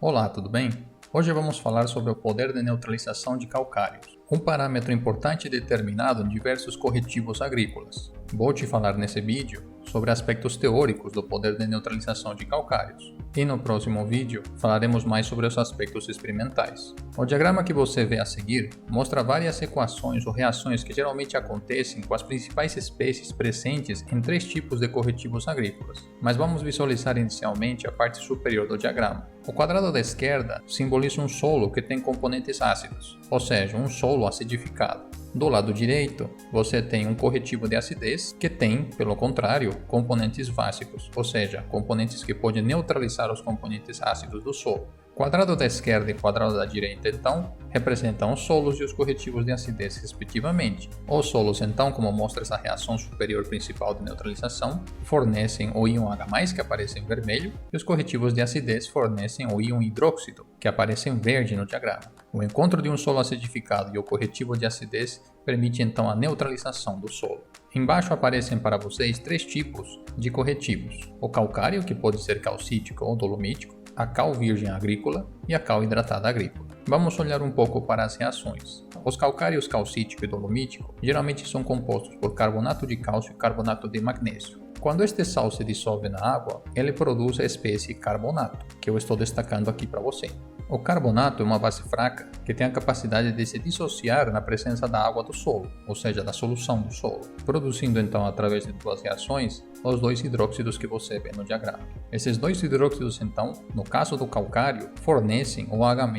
Olá, tudo bem? Hoje vamos falar sobre o poder de neutralização de calcários, um parâmetro importante determinado em diversos corretivos agrícolas. Vou te falar nesse vídeo sobre aspectos teóricos do poder de neutralização de calcários, e no próximo vídeo falaremos mais sobre os aspectos experimentais. O diagrama que você vê a seguir mostra várias equações ou reações que geralmente acontecem com as principais espécies presentes em três tipos de corretivos agrícolas, mas vamos visualizar inicialmente a parte superior do diagrama. O quadrado da esquerda simboliza um solo que tem componentes ácidos, ou seja, um solo acidificado. Do lado direito, você tem um corretivo de acidez que tem, pelo contrário, componentes básicos, ou seja, componentes que podem neutralizar os componentes ácidos do solo. Quadrado da esquerda e quadrado da direita, então, representam os solos e os corretivos de acidez, respectivamente. Os solos, então, como mostra essa reação superior principal de neutralização, fornecem o íon H+, que aparece em vermelho, e os corretivos de acidez fornecem o íon hidróxido, que aparece em verde no diagrama. O encontro de um solo acidificado e o corretivo de acidez permite, então, a neutralização do solo. Embaixo aparecem para vocês três tipos de corretivos: o calcário, que pode ser calcítico ou dolomítico, a cal virgem agrícola e a cal hidratada agrícola. Vamos olhar um pouco para as reações. Os calcários calcítico e dolomítico geralmente são compostos por carbonato de cálcio e carbonato de magnésio. Quando este sal se dissolve na água, ele produz a espécie carbonato, que eu estou destacando aqui para você. O carbonato é uma base fraca que tem a capacidade de se dissociar na presença da água do solo, ou seja, da solução do solo, produzindo então, através de duas reações, os dois hidróxidos que você vê no diagrama. Esses dois hidróxidos, então, no caso do calcário, fornecem o H-,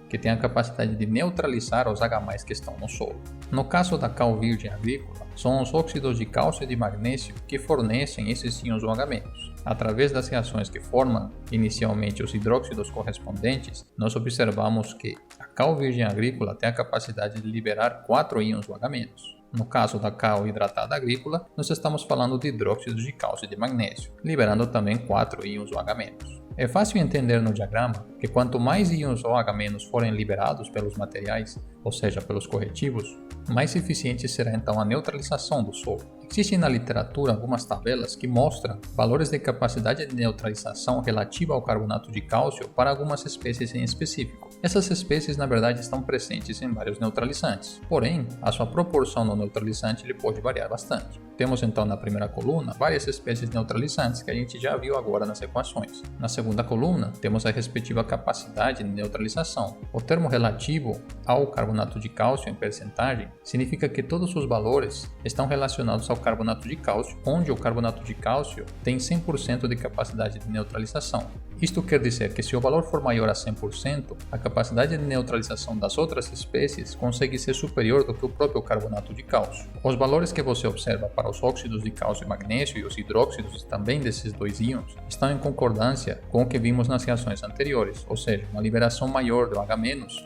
que tem a capacidade de neutralizar os H+ que estão no solo. No caso da cal virgem agrícola, são os óxidos de cálcio e de magnésio que fornecem esses íons OH-. Através das reações que formam inicialmente os hidróxidos correspondentes, nós observamos que a cal virgem agrícola tem a capacidade de liberar 4 íons OH-. No caso da cal hidratada agrícola, nós estamos falando de hidróxidos de cálcio e de magnésio, liberando também 4 íons OH-. É fácil entender no diagrama que quanto mais íons OH- forem liberados pelos materiais, ou seja, pelos corretivos, mais eficiente será então a neutralização do solo. Existem na literatura algumas tabelas que mostram valores de capacidade de neutralização relativa ao carbonato de cálcio para algumas espécies em específico. Essas espécies, na verdade, estão presentes em vários neutralizantes, porém, a sua proporção no neutralizante ele pode variar bastante. Temos então na primeira coluna várias espécies neutralizantes que a gente já viu agora nas equações. Na segunda coluna, temos a respectiva capacidade de neutralização. O termo relativo ao carbonato de cálcio em percentagem significa que todos os valores estão relacionados ao carbonato de cálcio, onde o carbonato de cálcio tem 100% de capacidade de neutralização. Isto quer dizer que se o valor for maior a 100%, a capacidade de neutralização das outras espécies consegue ser superior do que o próprio carbonato de cálcio. Os valores que você observa para os óxidos de cálcio e magnésio e os hidróxidos também desses dois íons estão em concordância com o que vimos nas reações anteriores, ou seja, uma liberação maior do H-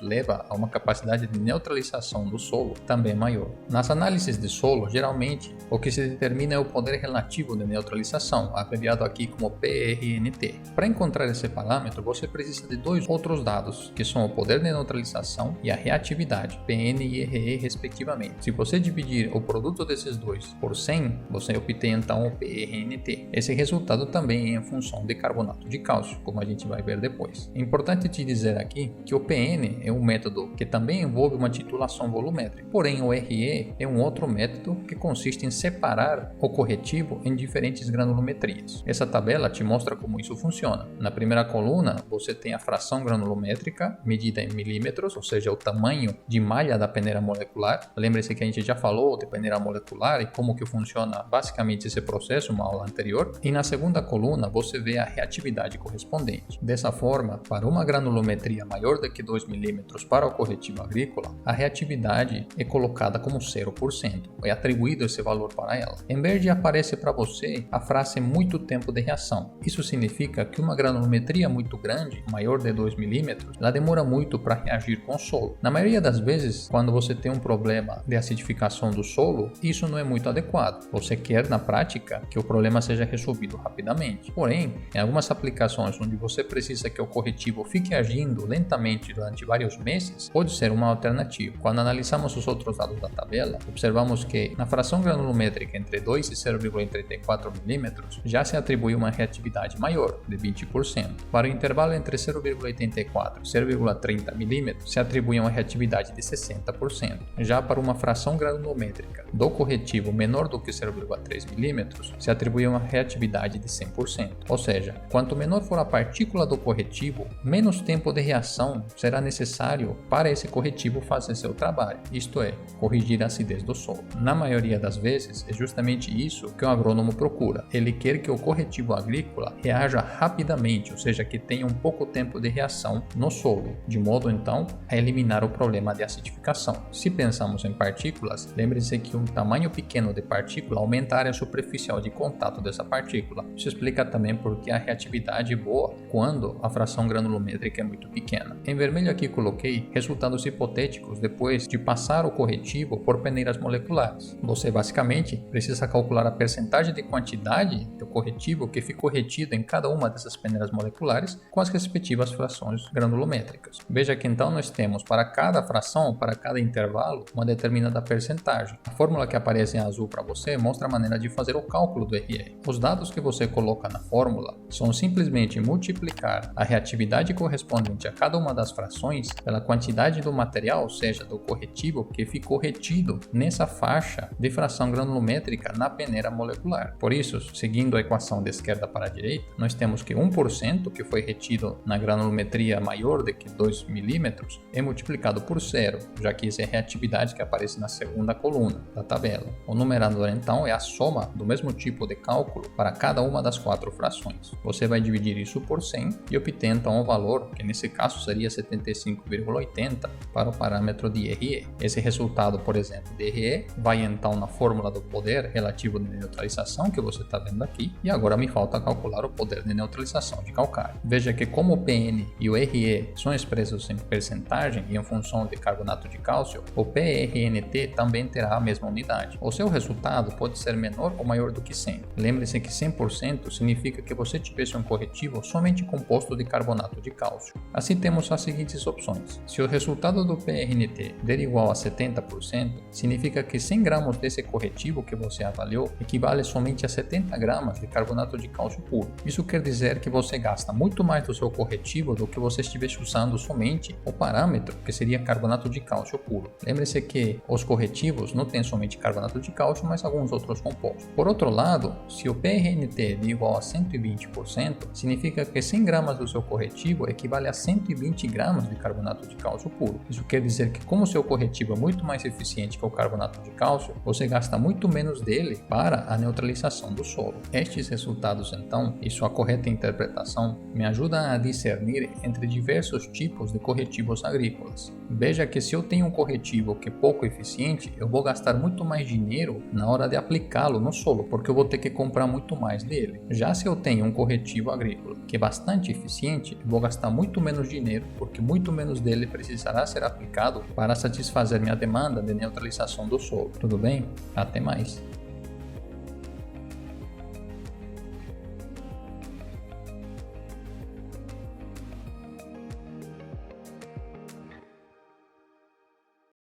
leva a uma capacidade de neutralização do solo também maior. Nas análises de solo, geralmente, o que se determina é o poder relativo de neutralização, abreviado aqui como PRNT. Para encontrar esse parâmetro, você precisa de dois outros dados, que são o poder de neutralização e a reatividade, PN e RE respectivamente. Se você dividir o produto desses dois por 100, você obtém então o PRNT. Esse resultado também é em função de carbonato de cálcio, como a gente vai ver depois. É importante te dizer aqui que o PN é um método que também envolve uma titulação volumétrica, porém o RE é um outro método que consiste em separar o corretivo em diferentes granulometrias. Essa tabela te mostra como isso funciona. Na primeira coluna, você tem a fração granulométrica medida em milímetros, ou seja, o tamanho de malha da peneira molecular. Lembre-se que a gente já falou de peneira molecular e como que funciona basicamente esse processo, uma aula anterior. E na segunda coluna, você vê a reatividade correspondente. Dessa forma, para uma granulometria maior do que 2 milímetros para o corretivo agrícola, a reatividade é colocada como 0%, é atribuído esse valor para ela. Em verde aparece para você a frase muito tempo de reação. Isso significa que uma granulometria muito grande, maior de 2 milímetros, ela demora muito para reagir com o solo. Na maioria das vezes, quando você tem um problema de acidificação do solo, isso não é muito adequado. resultado. Você quer, na prática, que o problema seja resolvido rapidamente. Porém, em algumas aplicações onde você precisa que o corretivo fique agindo lentamente durante vários meses, pode ser uma alternativa. Quando analisamos os outros dados da tabela, observamos que na fração granulométrica entre 2 e 0,34 mm já se atribui uma reatividade maior, de 20%. Para o intervalo entre 0,84 e 0,30 mm se atribui uma reatividade de 60%. Já para uma fração granulométrica do corretivo menor do que 0,3 mm se atribui uma reatividade de 100%. Ou seja, quanto menor for a partícula do corretivo, menos tempo de reação será necessário para esse corretivo fazer seu trabalho, isto é, corrigir a acidez do solo. Na maioria das vezes, é justamente isso que o agrônomo procura. Ele quer que o corretivo agrícola reaja rapidamente, ou seja, que tenha um pouco tempo de reação no solo, de modo então a eliminar o problema de acidificação. Se pensamos em partículas, lembre-se que um tamanho pequeno de partícula aumenta a área superficial de contato dessa partícula. Isso explica também porque a reatividade é boa quando a fração granulométrica é muito pequena. Em vermelho aqui coloquei resultados hipotéticos depois de passar o corretivo por peneiras moleculares. Você basicamente precisa calcular a percentagem de quantidade do corretivo que ficou retido em cada uma dessas peneiras moleculares com as respectivas frações granulométricas. Veja que então nós temos para cada fração, para cada intervalo, uma determinada percentagem. A fórmula que aparece em azul para você mostra a maneira de fazer o cálculo do RE. Os dados que você coloca na fórmula são simplesmente multiplicar a reatividade correspondente a cada uma das frações pela quantidade do material, ou seja, do corretivo que ficou retido nessa faixa de fração granulométrica na peneira molecular. Por isso, seguindo a equação de esquerda para a direita, nós temos que 1% que foi retido na granulometria maior do que 2 mm é multiplicado por 0, já que isso é a reatividade que aparece na segunda coluna da tabela. O numerador então é a soma do mesmo tipo de cálculo para cada uma das 4 frações. Você vai dividir isso por 100 e obter então um valor que nesse caso seria 75,80 para o parâmetro de RE. Esse resultado, por exemplo, de RE vai então na fórmula do poder relativo de neutralização que você está vendo aqui, e agora me falta calcular o poder de neutralização de calcário. Veja que como o PN e o RE são expressos em percentagem e em função de carbonato de cálcio, o PRNT também terá a mesma unidade. O seu resultado pode ser menor ou maior do que 100. Lembre-se que 100% significa que você tivesse um corretivo somente composto de carbonato de cálcio. Assim temos as seguintes opções. Se o resultado do PRNT der igual a 70%, significa que 100 gramas desse corretivo que você avaliou equivale somente a 70 gramas de carbonato de cálcio puro. Isso quer dizer que você gasta muito mais do seu corretivo do que você estivesse usando somente o parâmetro, que seria carbonato de cálcio puro. Lembre-se que os corretivos não têm somente carbonato de cálcio, mas alguns outros compostos. Por outro lado, se o PRNT é igual a 120%, significa que 100 gramas do seu corretivo equivale a 120 gramas de carbonato de cálcio puro. Isso quer dizer que como o seu corretivo é muito mais eficiente que o carbonato de cálcio, você gasta muito menos dele para a neutralização do solo. Estes resultados, então, e sua correta interpretação, me ajudam a discernir entre diversos tipos de corretivos agrícolas. Veja que se eu tenho um corretivo que é pouco eficiente, eu vou gastar muito mais dinheiro na hora de aplicá-lo no solo, porque eu vou ter que comprar muito mais dele. Já se eu tenho um corretivo agrícola que é bastante eficiente, eu vou gastar muito menos dinheiro, porque muito menos dele precisará ser aplicado para satisfazer minha demanda de neutralização do solo. Tudo bem? Até mais!